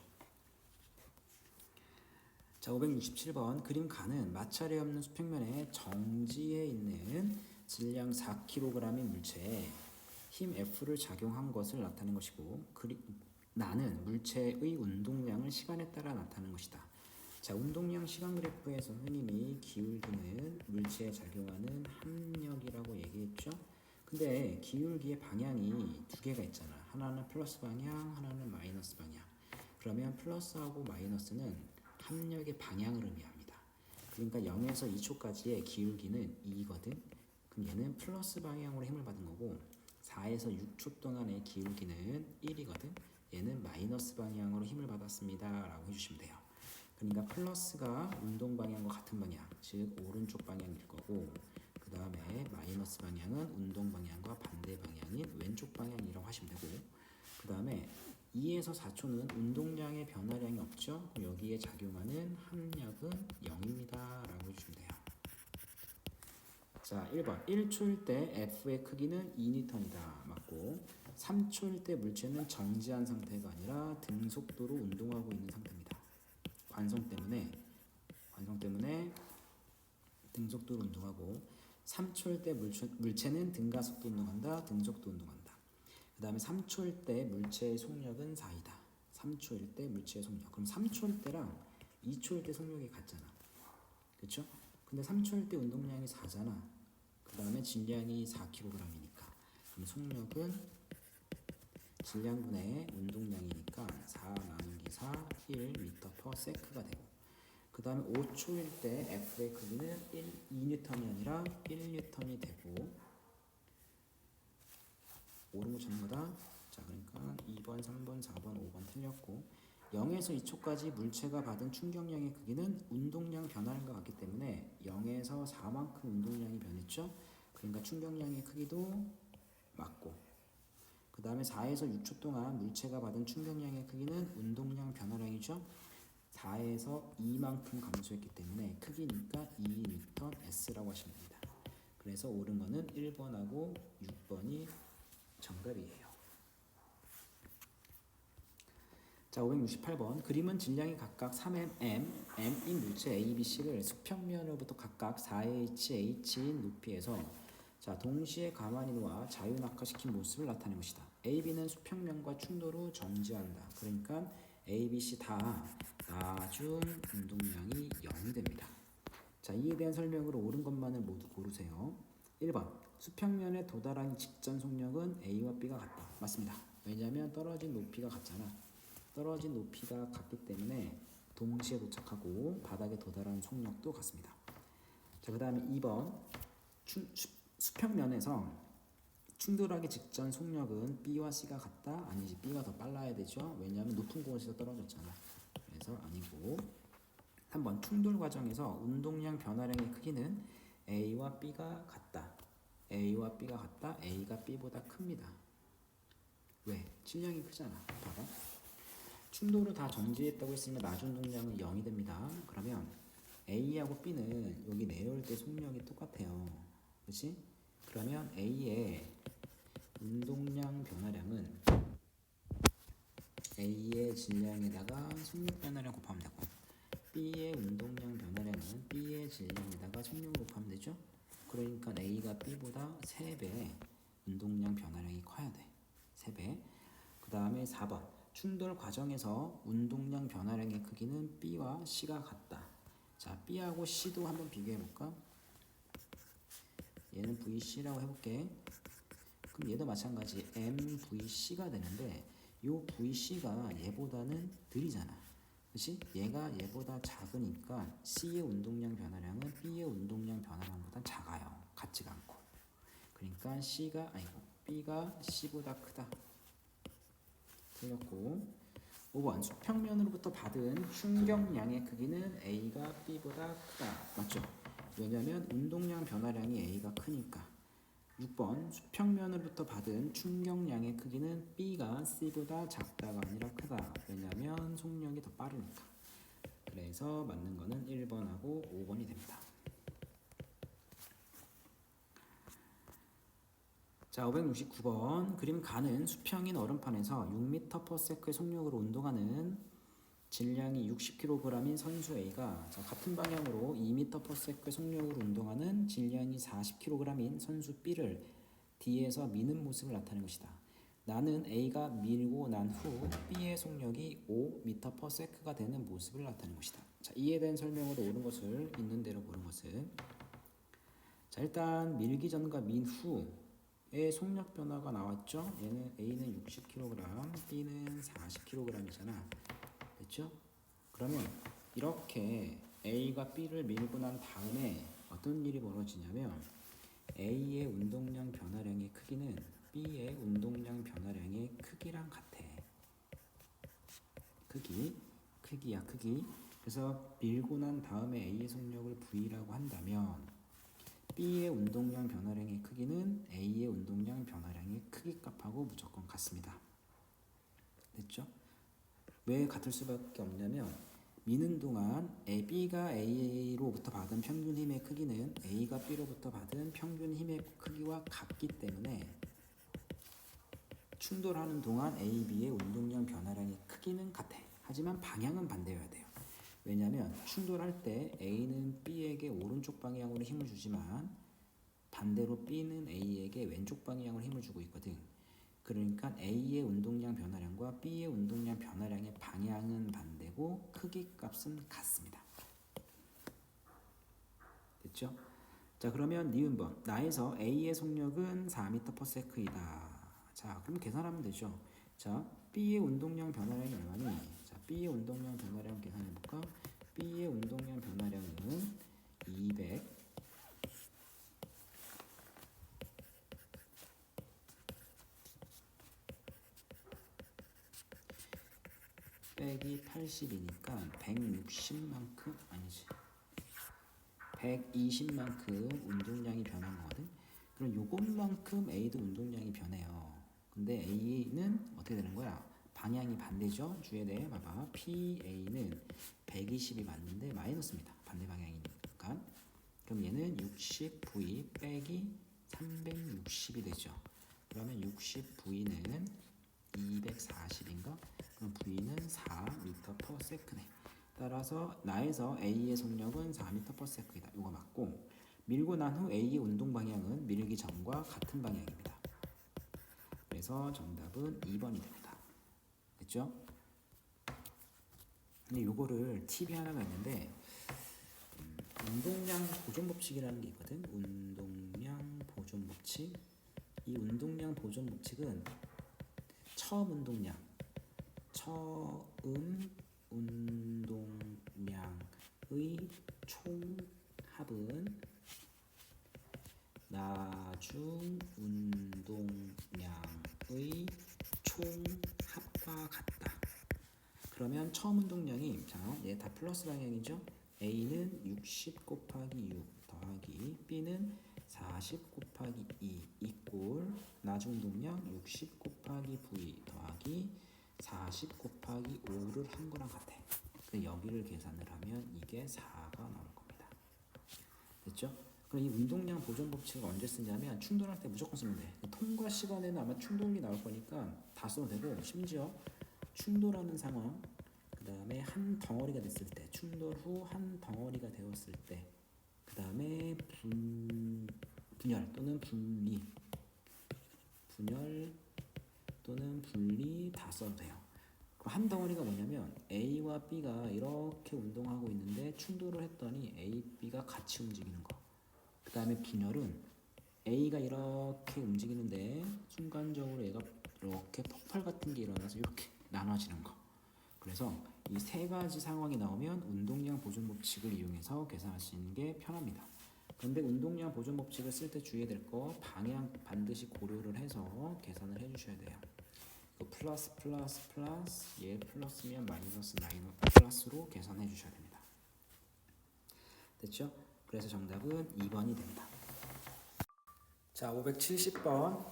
자, 567번 그림 가는 마찰이 없는 수평면에 정지해 있는 질량 4kg의 물체에 힘 F를 작용한 것을 나타낸 것이고, 나는 물체의 운동량을 시간에 따라 나타낸 것이다. 자, 운동량 시간 그래프에서 선생님이 기울기는 물체에 작용하는 합력이라고 얘기했죠. 근데 기울기의 방향이 두 개가 있잖아. 하나는 플러스 방향, 하나는 마이너스 방향. 그러면 플러스하고 마이너스는 합력의 방향을 의미합니다. 그러니까 0에서 2초까지의 기울기는 2거든. 그럼 얘는 플러스 방향으로 힘을 받은 거고, 4에서 6초 동안의 기울기는 1이거든. 얘는 마이너스 방향으로 힘을 받았습니다 라고 해주시면 돼요. 그러니까 플러스가 운동 방향과 같은 방향, 즉 오른쪽 방향일 거고, 그 다음에 마이너스 방향은 운동 방향과 반대 방향인 왼쪽 방향이라고 하시면 되고, 그 다음에 2에서 4초는 운동량의 변화량이 없죠. 여기에 작용하는 합력은 0입니다 라고 해주시면 돼요. 자, 1번 1초일 때 F의 크기는 2N이다 맞고, 3초일 때 물체는 정지한 상태가 아니라 등속도로 운동하고 있는 상태입니다. 관성 때문에 등속도로 운동하고, 3초일 때 물체는 등가속도 운동한다, 등속도 운동한다. 그 다음에 3초일 때 물체의 속력은 4이다. 3초일 때 물체의 속력. 그럼 3초일 때랑 2초일 때 속력이 같잖아. 그렇죠? 근데 3초일 때 운동량이 4잖아. 그 다음에 질량이 4kg이니까. 그럼 속력은 질량분의 운동량이니까 4 나누기 4, 1m per sec가 되고, 그 다음에 5초일 때 F의 크기는 2N이 아니라 1N이 되고, 옳은 거 전부 다, 자 그러니까 2번, 3번, 4번, 5번 틀렸고, 0에서 2초까지 물체가 받은 충격량의 크기는 운동량 변화량과 같기 때문에 0에서 4만큼 운동량이 변했죠. 그러니까 충격량의 크기도 맞고, 그 다음에 4에서 6초 동안 물체가 받은 충격량의 크기는 운동량 변화량이죠. 4에서 2만큼 감소했기 때문에 크기니까 2Nm/S라고 하시면 됩니다. 그래서 옳은 거는 1번하고 6번이 정답이에요. 자, 568번 그림은 질량이 각각 3mm, m인 물체 A, B, C를 수평면으로부터 각각 4H, H인 높이에서 자 동시에 가만히 놓아 자유낙하시킨 모습을 나타낸 것이다. A, B는 수평면과 충돌 후 정지한다. 그러니까 A, B, C 다 나중 운동량이 0이 됩니다. 자, 이에 대한 설명으로 옳은 것만을 모두 고르세요. 1번 수평면에 도달하기 직전 속력은 A와 B가 같다. 맞습니다. 왜냐하면 떨어진 높이가 같잖아. 떨어진 높이가 같기 때문에 동시에 도착하고 바닥에 도달하는 속력도 같습니다. 자, 그 다음에 2번 수평면에서 충돌하기 직전 속력은 B와 C가 같다? 아니지, B가 더 빨라야 되죠. 왜냐하면 높은 곳에서 떨어졌잖아. 그래서 아니고, 3번 충돌 과정에서 운동량 변화량의 크기는 A와 B가 같다. A와 B가 같다. A가 B보다 큽니다. 왜? 질량이 크잖아. 봐봐. 충돌을 다 정지했다고 했으면 나중 운동량은 0이 됩니다. 그러면 A하고 B는 여기 내려올 때 속력이 똑같아요. 그렇지? 그러면 A의 운동량 변화량은 A의 질량에다가 속력 변화량 곱하면 되고, B의 운동량 변화량은 B의 질량에다가 속력을 곱하면 되죠. 그러니까 A가 B보다 3배 운동량 변화량이 커야 돼. 3배. 그 다음에 4번 충돌 과정에서 운동량 변화량의 크기는 B와 C가 같다. 자, B하고 C도 한번 비교해 볼까? 얘는 VC라고 해볼게. 그럼 얘도 마찬가지 MVC가 되는데 요 VC가 얘보다는 느리잖아. 그치? 얘가 얘보다 작으니까 C의 운동량 변화량은 B의 운동량 변화량보다 작아요. 같지가 않고. 그러니까 B가 C보다 크다. 틀렸고 5번 수평면으로부터 받은 충격량의 크기는 A가 B보다 크다. 맞죠? 왜냐면 운동량 변화량이 A가 크니까. 6번 수평면으로부터 받은 충격량의 크기는 B가 C보다 작다가 아니라 크다. 왜냐면 속력이 더 빠르니까. 그래서 맞는 거는 1번하고 5번이 됩니다. 자, 569번 그림 가는 수평인 얼음판에서 6m/s의 속력으로 운동하는 질량이 60kg인 선수 A가 같은 방향으로 2m/s의 속력으로 운동하는 질량이 40kg인 선수 B를 뒤에서 미는 모습을 나타낸 것이다. 나는 A가 밀고 난 후 B의 속력이 5m/s가 되는 모습을 나타낸 것이다. 자, 이에 대한 설명으로 옳은 것을 있는 대로 보는 것은 자, 일단 밀기 전과 민 후의 속력 변화가 나왔죠. 얘는 A는 60kg, B는 40kg이잖아. 됐죠? 그러면 이렇게 A가 B를 밀고 난 다음에 어떤 일이 벌어지냐면 A의 운동량 변화량의 크기는 B의 운동량 변화량의 크기랑 같아. 크기야. 그래서 밀고 난 다음에 A의 속력을 V라고 한다면 B의 운동량 변화량의 크기는 A의 운동량 변화량의 크기 값하고 무조건 같습니다. 됐죠? 왜 같을 수밖에 없냐면 미는 동안 B가 A로부터 받은 평균 힘의 크기는 A가 B로부터 받은 평균 힘의 크기와 같기 때문에 충돌하는 동안 A, B의 운동량 변화량의 크기는 같아. 하지만 방향은 반대여야 돼요. 왜냐하면 충돌할 때 A는 B에게 오른쪽 방향으로 힘을 주지만 반대로 B는 A에게 왼쪽 방향으로 힘을 주고 있거든. 그러니까 A의 운동량 변화량과 B의 운동량 변화량의 방향은 반대고 크기 값은 같습니다. 됐죠? 자, 그러면 니은번 나에서 A의 속력은 4m/s이다. 자, 그럼 계산하면 되죠. 자, B의 운동량 변화량이 얼마니? 자, B의 운동량 변화량 계산해 볼까? B의 운동량 변화량은 200 빼기 80이니까 160만큼 아니지 120만큼 운동량이 변한 거거든. 그럼 요것만큼 A도 운동량이 변해요. 근데 A는 어떻게 되는 거야? 방향이 반대죠. 주에 대해 봐봐. PA는 120이 맞는데 마이너스입니다. 반대 방향이니까. 그럼 얘는 60V 빼기 360이 되죠. 그러면 60V는 240인가? 그럼 V는 4m/s네. 따라서 나에서 A의 속력은 4m/s이다. 이거 맞고 밀고 난 후 A의 운동 방향은 밀기 전과 같은 방향입니다. 그래서 정답은 2번이 됩니다. 됐죠? 근데 요거를 팁이 하나가 있는데 운동량 보존 법칙이라는 게 있거든. 운동량 보존 법칙. 이 운동량 보존 법칙은 처음 운동량의 총합은 나중 운동량의 총합과 같다. 그러면 처음 운동량이 얘 다 플러스 방향이죠. A는 60 곱하기 6 더하기 B는 40 곱하기 2 이꼴 나중 운동량 60 곱하기 V 더하기 40 곱하기 5를 한 거랑 같아. 여기를 계산을 하면 이게 4가 나올 겁니다. 됐죠? 그럼 이 운동량 보존 법칙을 언제 쓰냐면 충돌할 때 무조건 쓰면 돼. 통과 시간에는 아마 충돌이 나올 거니까 다 써도 되고 심지어 충돌하는 상황 그 다음에 한 덩어리가 됐을 때 충돌 후 한 덩어리가 되었을 때 그 다음에 분열 또는 분열 또는 분리 다 써도 돼요. 한 덩어리가 뭐냐면 A와 B가 이렇게 운동하고 있는데 충돌을 했더니 A, B가 같이 움직이는 거. 그 다음에 분열은 A가 이렇게 움직이는데 순간적으로 얘가 이렇게 폭발 같은 게 일어나서 이렇게 나눠지는 거. 그래서 이 세 가지 상황이 나오면 운동량 보존 법칙을 이용해서 계산하시는 게 편합니다. 그런데 운동량 보존 법칙을 쓸 때 주의해야 될 거 방향 반드시 고려를 해서 계산을 해주셔야 돼요. 플러스 플러스 플러스 얘 플러스면 마이너스 플러스로 계산해 주셔야 됩니다. 됐죠? 그래서 정답은 2번이 됩니다. 자, 570번.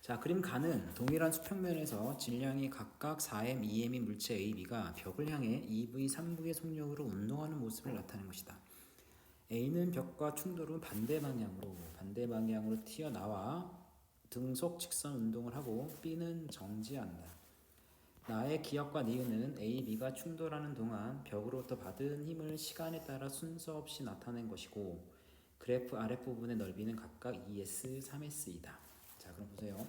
자, 그림 가는 동일한 수평면에서 질량이 각각 4m, 2m인 물체 A, B가 벽을 향해 2V, 3V의 속력으로 운동하는 모습을 나타낸 것이다. A는 벽과 충돌 후 반대 방향으로 튀어나와 등속 직선 운동을 하고 B는 정지한다. 나의 기억과 니은은 A, B가 충돌하는 동안 벽으로부터 받은 힘을 시간에 따라 순서 없이 나타낸 것이고 그래프 아랫부분의 넓이는 각각 2S, 3S이다. 자, 그럼 보세요.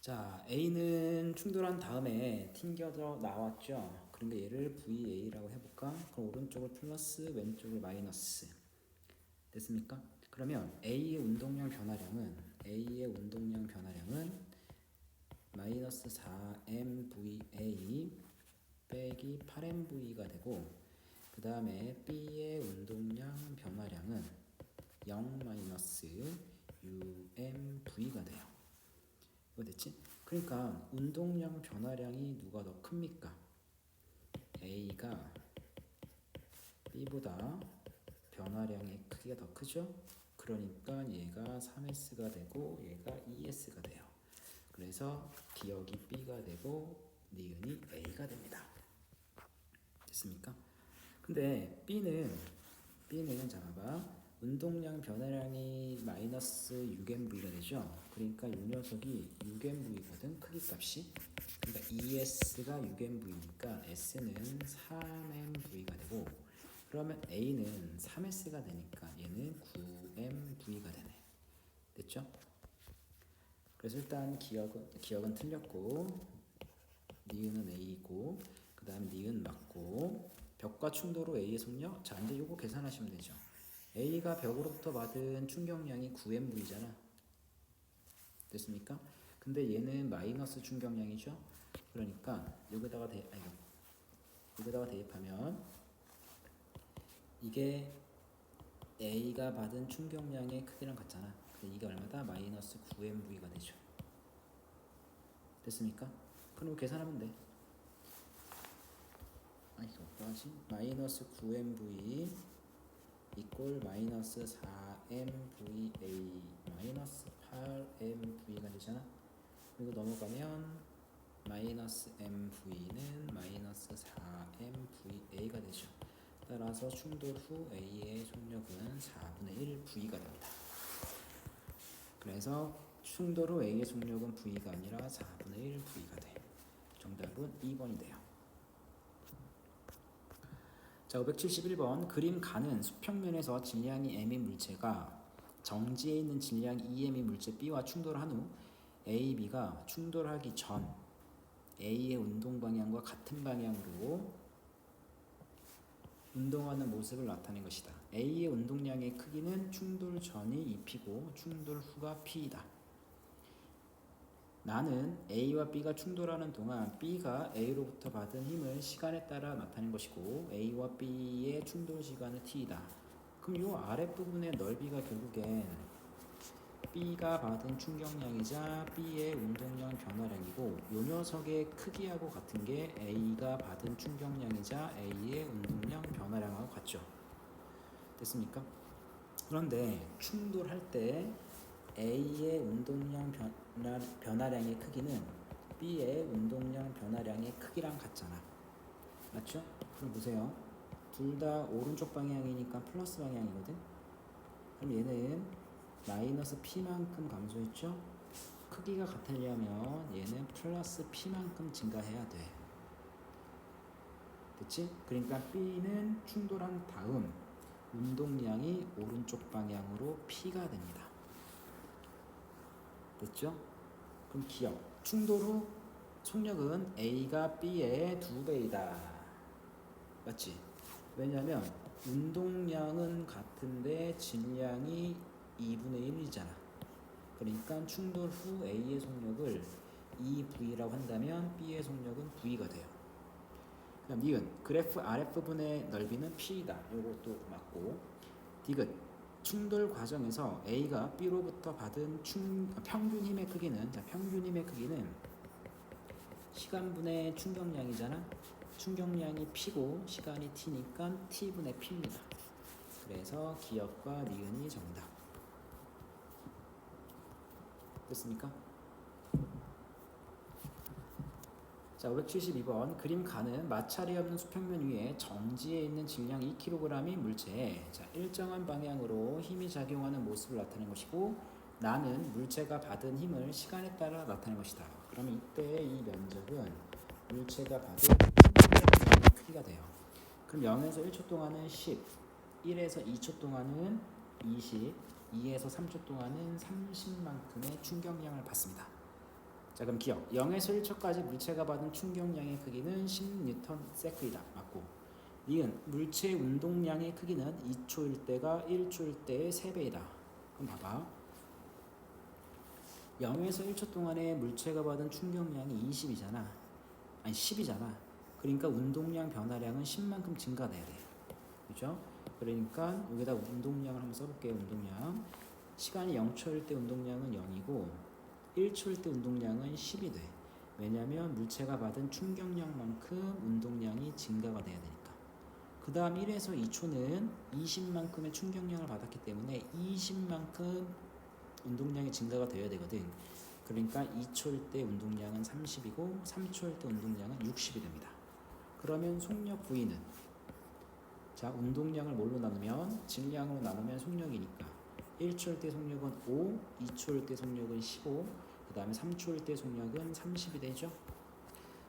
자, A는 충돌한 다음에 튕겨져 나왔죠. 그런데 얘를 VA라고 해볼까? 그럼 오른쪽을 플러스, 왼쪽을 마이너스. 됐습니까? 그러면 A의 운동량 변화량은 마이너스 4mVA 빼기 8mV가 되고 그 다음에 B의 운동량 변화량은 0 마이너스 UMV가 돼요. 이거 됐지? 그러니까 운동량 변화량이 누가 더 큽니까? A가 B보다 변화량의 크기가 더 크죠? 그러니까 얘가 3S가 되고 얘가 2S가 돼요. 그래서 기억이 B가 되고 니은이 A가 됩니다. 됐습니까? 근데 B는 잠깐만 운동량 변화량이 마이너스 6mV가 되죠. 그러니까 이 녀석이 6mV거든 크기값이. 그러니까 ES가 6mV니까 S는 3mV가 되고 그러면 A는 3S가 되니까 얘는 9mV가 되네. 됐죠? 그래서 일단 기억은 틀렸고 니은은 A고 그 다음에 니은 맞고 벽과 충돌 후 A의 속력. 자, 이제 요거 계산하시면 되죠. A가 벽으로부터 받은 충격량이 9mV잖아. 됐습니까? 근데 얘는 마이너스 충격량이죠. 그러니까 여기다가 대입하면 이게 A가 받은 충격량의 크기랑 같잖아. 근데 이게 얼마다? 마이너스 9mV가 되죠. 됐습니까? 그럼 계산하면 돼. 이거 뭐하지? 마이너스 9mV 이꼴 마이너스 4mVA 마이너스 8mV가 되잖아. 그리고 넘어가면 마이너스 mV는 마이너스 4mVA가 되죠. 따라서 충돌 후 A의 속력은 4분의 1 V가 됩니다. 그래서 충돌 후 A의 속력은 V가 아니라 4분의 1 V가 돼. 정답은 2번이 돼요. 자, 571번. 그림 가는 수평면에서 질량이 m인 물체가 정지에 있는 질량 2m인 물체 B와 충돌한 후 A, B가 충돌하기 전 A의 운동 방향과 같은 방향으로 운동하는 모습을 나타낸 것이다. A의 운동량의 크기는 충돌 전이 2P고 충돌 후가 P이다. 나는 A와 B가 충돌하는 동안 B가 A로부터 받은 힘을 시간에 따라 나타낸 것이고 A와 B의 충돌 시간은 T이다. 그럼 이 아랫부분의 넓이가 결국엔 B가 받은 충격량이자 B의 운동량 변화량이고 이 녀석의 크기하고 같은 게 A가 받은 충격량이자 A의 운동량 변화량하고 같죠. 됐습니까? 그런데 충돌할 때 A의 운동량 변화량의 크기는 B의 운동량 변화량의 크기랑 같잖아. 맞죠? 그럼 보세요. 둘 다 오른쪽 방향이니까 플러스 방향이거든. 그럼 얘는 마이너스 P만큼 감소했죠? 크기가 같으려면 얘는 플러스 P만큼 증가해야 돼. 됐지? 그러니까 B는 충돌한 다음 운동량이 오른쪽 방향으로 P가 됩니다. 됐죠? 그럼 기억. 충돌 후 속력은 A가 B의 2배이다. 맞지? 왜냐면 운동량은 같은데 질량이 2분의 1이잖아. 그러니까 충돌 후 A의 속력을 2V라고 한다면 B의 속력은 V가 돼요. 그다음 니은 그래프 RF분의 넓이는 P이다. 요것도 맞고. 디귿 충돌 과정에서 A가 B로부터 받은 평균 힘의 크기는 평균 힘의 크기는 시간분의 충격량이잖아. 충격량이 P고 시간이 T니까 T분의 P입니다. 그래서 기역과 니은이 정답. 됐습니까? 자, 572번 그림 가는 마찰이 없는 수평면 위에 정지해 있는 질량 2kg의 물체에 일정한 방향으로 힘이 작용하는 모습을 나타낸 것이고 나는 물체가 받은 힘을 시간에 따라 나타낸 것이다. 그러면 이때 이 면적은 물체가 받은 힘의 크기가 돼요. 그럼 0에서 1초 동안은 10, 1에서 2초 동안은 20, 2에서 3초 동안은 30만큼의 충격량을 받습니다. 자, 그럼 기억 0에서 1초까지 물체가 받은 충격량의 크기는 10Nm/s이다. 맞고 니은 물체의 운동량의 크기는 2초일 때가 1초일 때의 3배이다. 그럼 봐봐 0에서 1초 동안에 물체가 받은 충격량이 20이잖아. 아니 10이잖아. 그러니까 운동량 변화량은 10만큼 증가돼야 돼. 그죠? 그러니까 여기다 운동량을 한번 써볼게요. 운동량 시간이 0초일 때 운동량은 0이고 1초일 때 운동량은 10이 돼. 왜냐하면 물체가 받은 충격량만큼 운동량이 증가가 돼야 되니까. 그 다음 1에서 2초는 20만큼의 충격량을 받았기 때문에 20만큼 운동량이 증가가 되어야 되거든. 그러니까 2초일 때 운동량은 30이고 3초일 때 운동량은 60이 됩니다. 그러면 속력 V는 자, 운동량을 뭘로 나누면 질량으로 나누면 속력이니까 1초일 때 속력은 5, 2초일 때 속력은 15, 그 다음에 3초일 때 속력은 30이 되죠.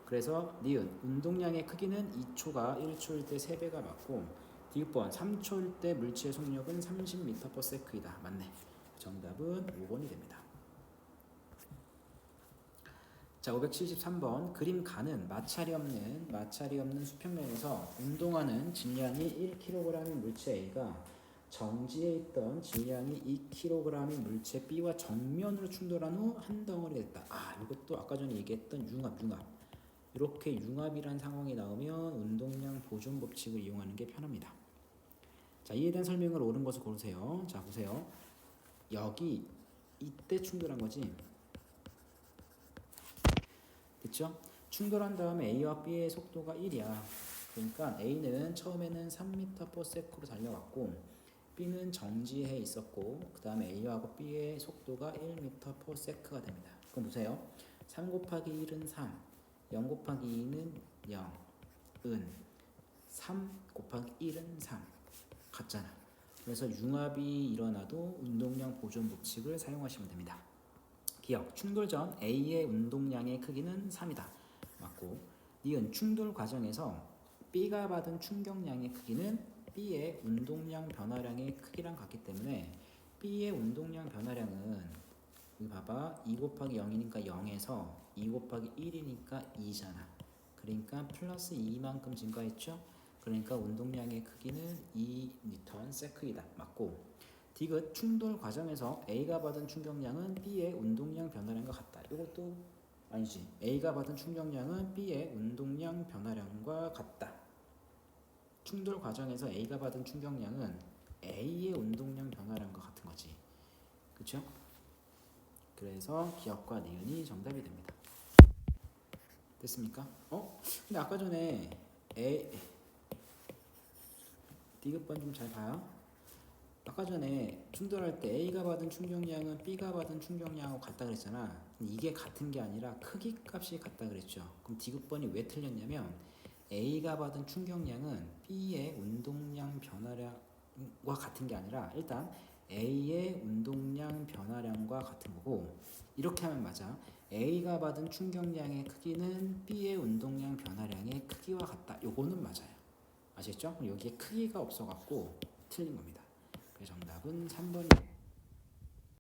그래서 니은 운동량의 크기는 2초가 1초일 때 3배가 맞고 디귿번 3초일 때 물체의 속력은 30m/s이다. 맞네. 정답은 5번이 됩니다. 자, 573번 그림 가는 마찰이 없는 수평면에서 운동하는 질량이 1kg인 물체 A가 정지해 있던 질량이 2kg의 물체 B와 정면으로 충돌한 후 한 덩어리 됐다. 이것도 아까 전에 얘기했던 융합. 이렇게 융합이란 상황이 나오면 운동량 보존 법칙을 이용하는 게 편합니다. 자, 이에 대한 설명을 옳은 것을 고르세요. 자, 보세요. 여기 이때 충돌한 거지. 됐죠? 충돌한 다음에 A와 B의 속도가 1이야. 그러니까 A는 처음에는 3m/s로 달려갔고 B는 정지해 있었고 그 다음에 A하고 B의 속도가 1m/s가 됩니다. 그럼 보세요. 3 곱하기 1은 3, 0 곱하기 2는 0, 은 3 곱하기 1은 3 같잖아. 그래서 융합이 일어나도 운동량 보존 법칙을 사용하시면 됩니다. 기억, 충돌 전 A의 운동량의 크기는 3이다. 맞고 니은 충돌 과정에서 B가 받은 충격량의 크기는 B의 운동량 변화량의 크기랑 같기 때문에 B의 운동량 변화량은 여기 봐봐 2 곱하기 0이니까 0에서 2 곱하기 1이니까 2잖아. 그러니까 플러스 2만큼 증가했죠. 그러니까 운동량의 크기는 2Nm/s이다. 맞고 디귿 충돌 과정에서 A가 받은 충격량은 B의 운동량 변화량과 같다. 이것도 아니지. A가 받은 충격량은 B의 운동량 변화량과 같다. 충돌 과정에서 A가 받은 충격량은 A의 운동량 변화량과 같은 거지. 그쵸? 그래서 기역과 니은이 정답이 됩니다. 됐습니까? 근데 아까 전에 디귿번 좀 잘 봐요. 아까 전에 충돌할 때 A가 받은 충격량은 B가 받은 충격량하고 같다 그랬잖아. 이게 같은 게 아니라 크기 값이 같다 그랬죠. 그럼 디귿번이 왜 틀렸냐면 A가 받은 충격량은 B의 운동량 변화량과 같은 게 아니라 일단 A의 운동량 변화량과 같은 거고 이렇게 하면 맞아. A가 받은 충격량의 크기는 B의 운동량 변화량의 크기와 같다. 요거는 맞아요. 아시겠죠? 여기에 크기가 없어갖고 틀린 겁니다. 정답은 3번입니다.